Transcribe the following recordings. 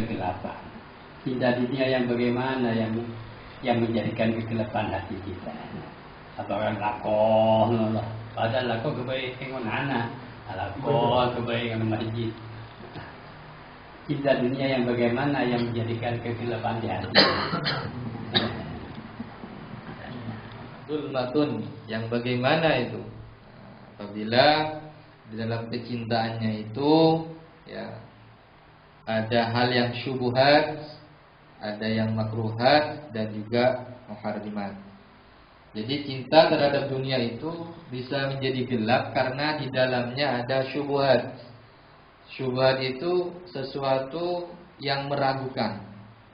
kegelapan. Cinta dunia yang bagaimana yang menjadikan kegelapan hati kita. Apakah lakon Allah. Padahal lakon kebaikan anak, lakon kebaikan masjid. Cinta dunia yang bagaimana yang menjadikan kegelapan di hati. Zulmatun, yang bagaimana itu? Apabila di dalam kecintaannya itu ya ada hal yang syubhat, ada yang makruhat dan juga muharrimat. Jadi cinta terhadap dunia itu bisa menjadi gelap karena di dalamnya ada syubhat. Syubhat itu sesuatu yang meragukan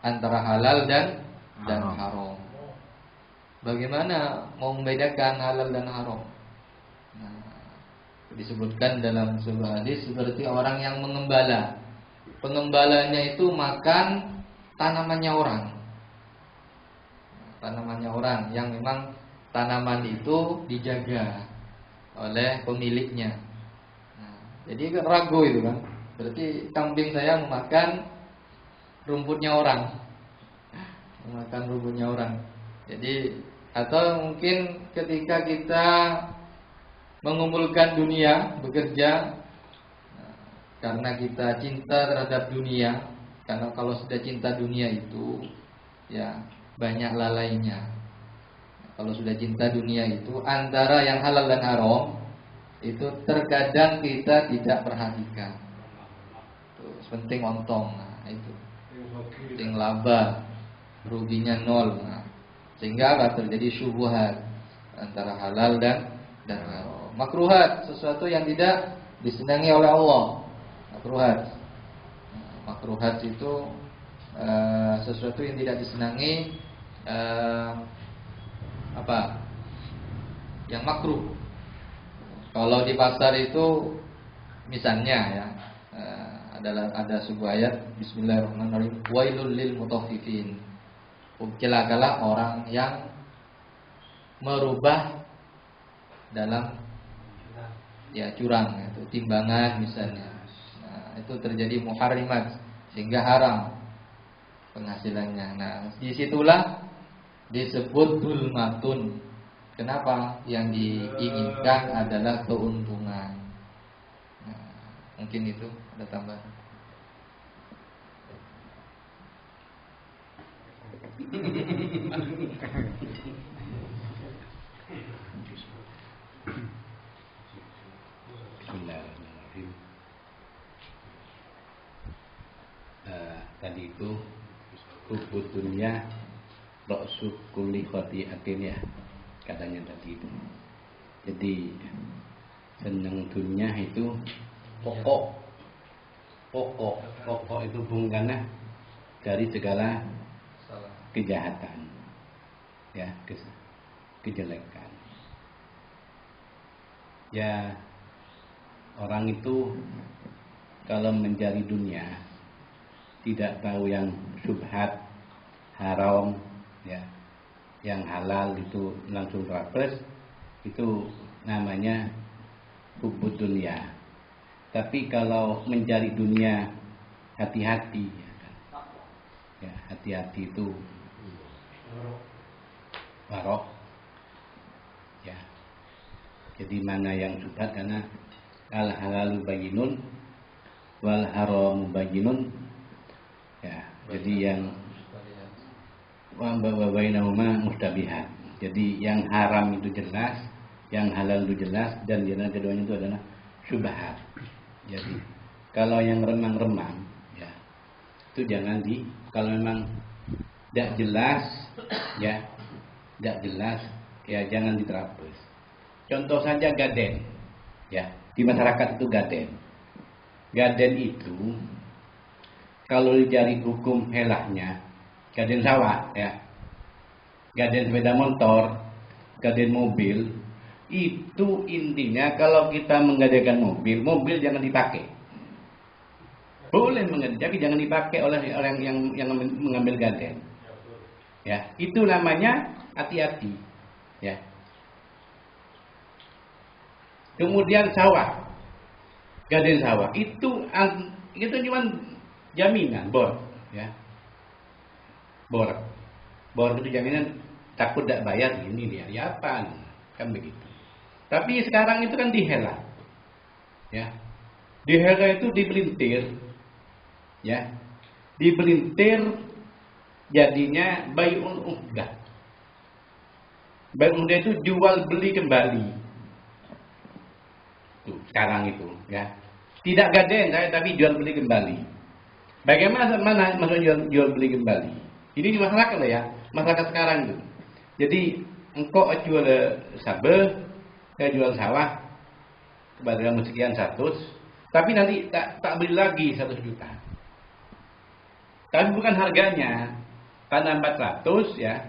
antara halal dan haram. Bagaimana mau membedakan halal dan haram? Nah, disebutkan dalam sebuah hadis seperti orang yang mengembala. Pengembalanya itu makan tanamannya orang. Tanamannya orang yang memang tanaman itu dijaga oleh pemiliknya. Nah, jadi kan ragu itu kan. Berarti kambing saya memakan rumputnya orang. Memakan rumputnya orang. Jadi atau mungkin ketika kita mengumpulkan dunia, bekerja karena kita cinta terhadap dunia, karena kalau sudah cinta dunia itu ya banyak lalainya. Kalau sudah cinta dunia itu antara yang halal dan haram itu terkadang kita tidak perhatikan. Tuh, penting ontong, nah, itu penting laba, ruginya nol. Nah, sehingga akan terjadi syubhat antara halal dan haram. Makruhat, sesuatu yang tidak disenangi oleh Allah. Makruhat itu sesuatu yang tidak disenangi, yang makruh. Kalau di pasar itu misalnya ya ada sebuah ayat Bismillahirrahmanirrahim, wailul lil mutaffifin. Celakalah orang yang merubah dalam curang, itu timbangan misalnya. Nah, itu terjadi muharrimat sehingga haram penghasilannya. Nah, disitulah disebut zulmatun. Kenapa? Yang diinginkan adalah keuntungan. Nah, mungkin itu ada tambahan. Bismillahirrahmanirrahim. Tadi itu hubud dunia ra'su kulli khati'atin ya, katanya tadi itu. Jadi senang dunia itu pokok itu bungkana dari segala kejahatan ya, kejelekan. Ya, orang itu kalau mencari dunia tidak tahu yang syubhat, haram ya, yang halal itu langsung terapes, itu namanya hubud dunia. Tapi kalau mencari dunia hati-hati ya, hati-hati itu warok ya. Jadi mana yang syubhat, karena al halalu bayyinun wal haramu bayyinun ya. Jadi yang wa bainahuma mustabihat. Jadi yang haram itu jelas, yang halal itu jelas, dan yang keduanya itu adalah syubhat. Jadi kalau yang remang-remang ya, itu jangan kalau memang tidak jelas ya, tidak jelas ya, jangan diterapus. Contoh saja gaden ya, di masyarakat itu gaden itu kalau dicari hukum helahnya, gaden sawah ya, gaden sepeda motor, gaden mobil, itu intinya kalau kita menggadaikan mobil jangan dipakai. Boleh menggadai, tapi jangan dipakai oleh orang yang mengambil gaden. Ya, itu namanya hati-hati. Ya. Kemudian gaden sawah itu cuma jaminan, bor. ya. Bor itu jaminan takut tidak bayar ini dia, ya apa kan begitu. Tapi sekarang itu kan dihela, ya, dihela itu dibelintir, ya, dibelintir jadinya bai'ul uqdah. Bai'ul uqdah itu jual beli kembali. Tuh, sekarang itu, ya, tidak gaden saya tapi jual beli kembali. Bagaimana maksudnya jual beli kembali? Ini di masyarakat lah ya, masyarakat sekarang itu. Jadi engkau jual sabe, saya jual sawah kepada kamu sekian 100, tapi nanti tak beli lagi 100 juta. Tapi bukan harganya, karena 400 ya,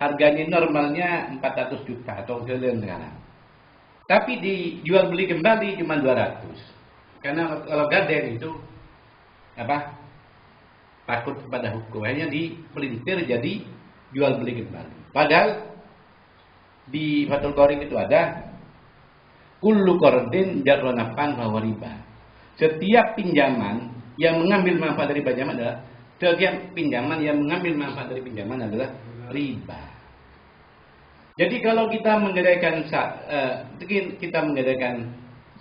harganya normalnya 400 juta atau sekian sekarang. Tapi dijual beli kembali cuma 200. Karena kalau gaden itu apa? Takut kepada hukum, hanya dipelintir jadi jual beli kembali. Padahal di Fathul Qorib itu ada kullu qardin jarra naf'an fa huwa riba. Setiap pinjaman yang mengambil manfaat dari pinjaman adalah riba. Jadi kalau kita menggadaikan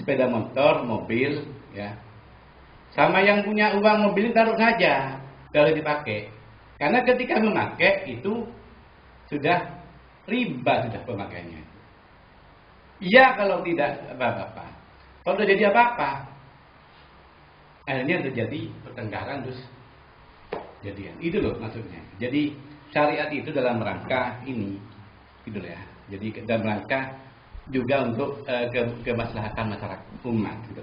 sepeda motor, mobil, ya, sama yang punya uang mobil taruh saja kalau dipakai. Karena ketika memakai itu sudah riba sudah pemakaiannya. Iya kalau tidak apa-apa. Kalau terjadi apa-apa, akhirnya terjadi pertengkaran terus jadian. Itu loh maksudnya. Jadi syariat itu dalam rangka ini, gitu ya. Jadi dalam rangka juga untuk kemaslahatan masyarakat umat. Gitu.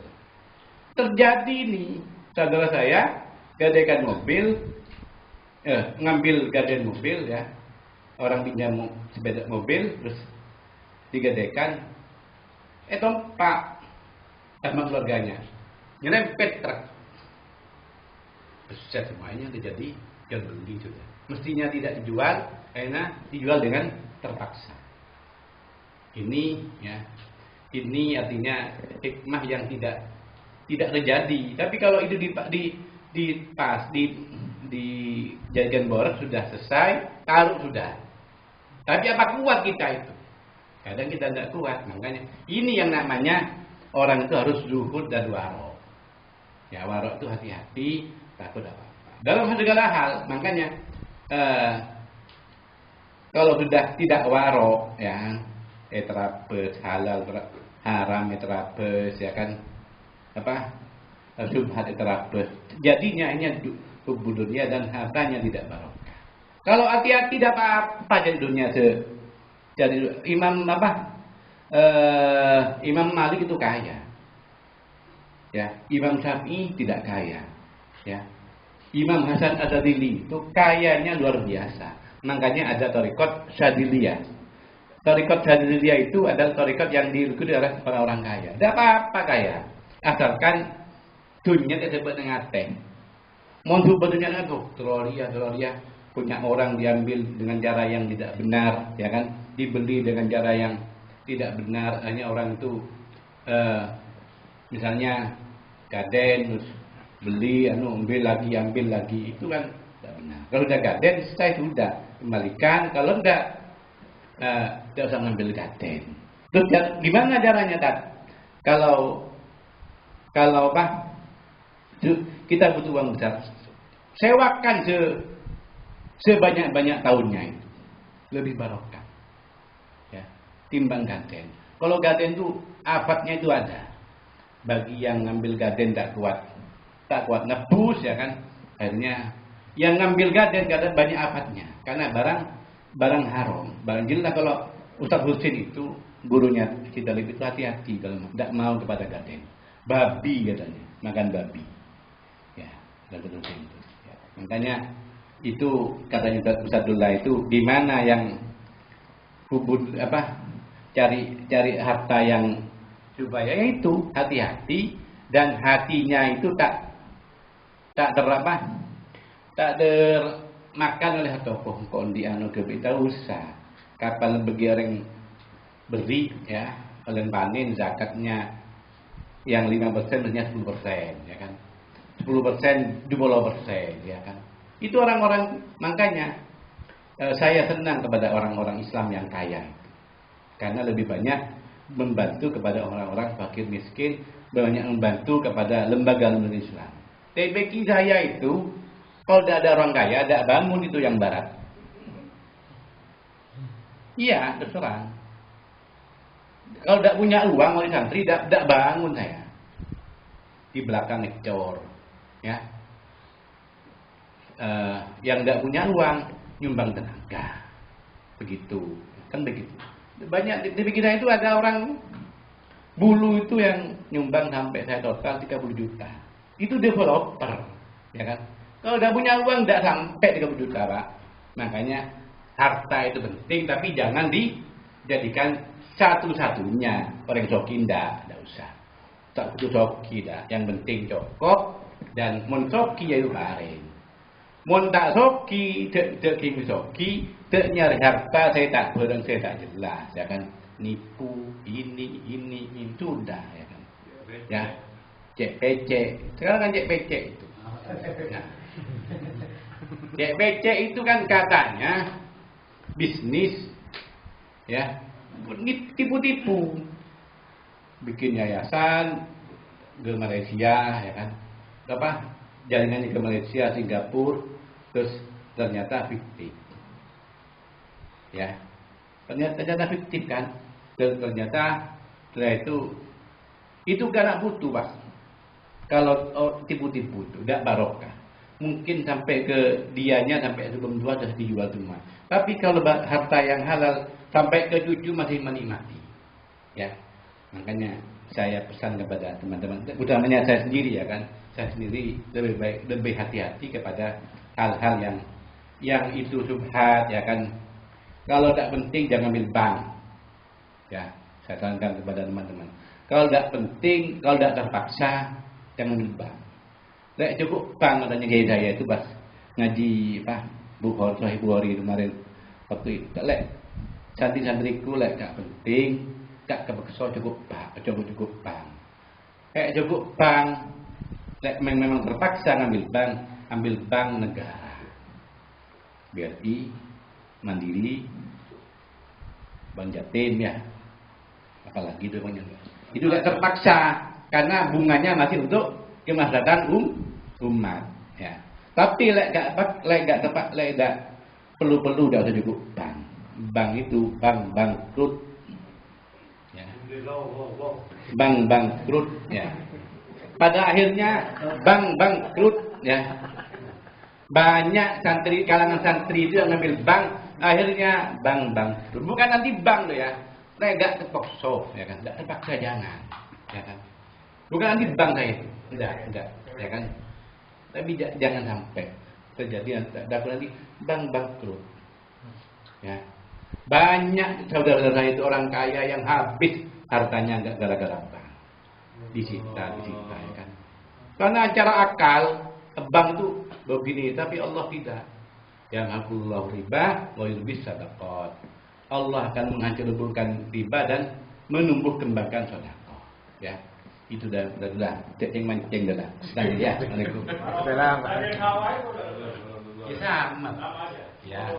Terjadi nih, saudara saya gadaikan mobil, ngambil gaden mobil ya, orang pinjam sepeda mobil terus digadaikan, Pak sama keluarganya nyerempet truk, besar semuanya terjadi jual beli sudah. Mestinya tidak dijual, karena dijual dengan terpaksa. Ini ya, ini artinya hikmah yang tidak terjadi. Tapi kalau itu dijadikan boros sudah selesai, taruh sudah. Tapi apa kuat kita itu? Kadang kita tidak kuat, makanya ini yang namanya orang itu harus zuhud dan warok. Ya, warok itu hati-hati, takut apa-apa. Dalam segala hal, makanya kalau sudah tidak warok, ya, terapes halal, haram terapes, ya kan, apa? Subhat terapes. Jadinya hanya tubuh dunia dan hartanya tidak barokah. Kalau hati-hati tidak apa-apa jadi dunia jadi Imam Malik itu kaya. Ya, Imam Syafi'i tidak kaya. Ya. Imam Hasan Adzadili itu kayanya luar biasa. Makanya ada tarekat Syadiliyah. Tarekat Syadiliyah itu adalah tarekat yang diikuti oleh orang-orang kaya. Tidak apa-apa kaya, asalkan dunia tidak sebut dengan teh. Montu dunia itu Gloria punya orang diambil dengan cara yang tidak benar, ya kan? Dibeli dengan cara yang tidak benar, hanya orang itu misalnya gaden terus beli ambil lagi itu kan tidak benar. Kalau udah gaden selesai sudah kembalikan, kalau tidak usah ngambil gaden. Terus gimana caranya kan? Kalau apa? Kita butuh uang besar, sewakan sebanyak-banyak tahunnya itu lebih barokah, ya, timbang gaden. Kalau gaden itu afatnya itu ada. Bagi yang ngambil gaden tak kuat nebus, ya kan, akhirnya yang ngambil gaden banyak afatnya karena barang haram, barang jelas. Kalau Ustaz Husin itu gurunya kita lebih itu hati-hati kalau tidak mau kepada gaden. Babi katanya, makan babi. Ya, dan seterusnya itu. Ya. Makanya itu katanya Ustaz Abdullah itu gimana yang cari harta yang supaya itu hati-hati dan hatinya itu tak termakan oleh tokoh kondi anu kita usah kapal begiring beri ya, kalian panen zakatnya yang 5% mestinya 10%, ya kan. 10%, 20%, ya kan. Itu orang-orang, makanya saya senang kepada orang-orang Islam yang kaya. Karena lebih banyak membantu kepada orang-orang fakir miskin, banyak membantu kepada lembaga-lembaga Islam. TPQ saya itu, kalau tidak ada orang kaya, tidak bangun itu yang barat. Iya, terserah. Kalau tidak punya uang oleh santri, tidak bangun saya. Di belakang ngecor, ya. Yang tidak punya uang, nyumbang tenaga. Begitu, kan begitu. Banyak di pikiran itu ada orang bulu itu yang nyumbang sampai saya total 30 juta. Itu developer, ya kan? Kalau udah punya uang tidak sampai 30 juta, Pak. Makanya harta itu penting, tapi jangan dijadikan satu-satunya. Orang soki tidak usah. Tak butuh soki dah. Yang penting cukup dan mun soki ya kemarin. Mun tak soki, dek kimi soki, dek nyari harta saya tak barang saya tak jelas, ya kan? Nipu ini sudah, ya kan? Ya, cek pecek. Sekarang kan cek pecek itu. Nah, cek pecek itu kan katanya bisnis, ya, tipu-tipu, bikin yayasan ke Malaysia, ya kan? Apa? Jaringannya ke Malaysia, Singapura, terus ternyata fiktif, ya, ternyata fiktif kan, dan ternyata setelah itu gak butuh, Pak. Kalau tipu-tipu itu tidak barokah, mungkin sampai ke dianya sampai sebelum tua sudah dijual semua. Tapi kalau harta yang halal sampai ke cucu masih menikmati, ya. Makanya saya pesan kepada teman-teman, utamanya saya sendiri, ya kan. Saya sendiri lebih hati-hati kepada hal-hal yang itu subhat, ya kan. Kalau tidak penting jangan ambil bank, ya. Saya sarankan kepada teman-teman. Kalau tidak penting, kalau tidak terpaksa, jangan ambil bank. Lek cukup bank, katanya gaya saya itu pas ngaji Bukhari kemarin waktu itu. Lek santri-santriku lek gak penting, gak kepeksa cukup bank. Cukup bank. Lek memang terpaksa ambil bank negara. BRI, Mandiri, Bank Jatim, ya. Apalagi itu banyak. Itu lek terpaksa karena bunganya masih untuk kemaslahatan umat, ya. Tapi lek gak perlu udah cukup bank. Bank itu bank bangkrut, ya. Bank bangkrut, ya. Pada akhirnya bank bangkrut, ya. Banyak kalangan santri itu yang ngambil bank, akhirnya bank bangkrut. Bukan nanti bank loh, ya. Lek gak terpaksa, ya kan. Gak terpaksa jangan, ya kan. Bukan nanti bank saya itu. Enggak, ya kan. Tapi jangan sampai terjadi nanti bank bangkrut. Ya. Banyak saudara-saudara saya itu orang kaya yang habis hartanya enggak gara-gara bank. Disita, ya kan. Karena cara akal bank itu begini, tapi Allah tidak. Yang hakullahu riba wa yurbis sadaqat. Allah akan menghancurkan riba dan menumbuh kembangkan sedekah. Ya. Itu dah ceng mancing dah. Sedang ya. Assalamualaikum. Salam. Ya sama. Ya.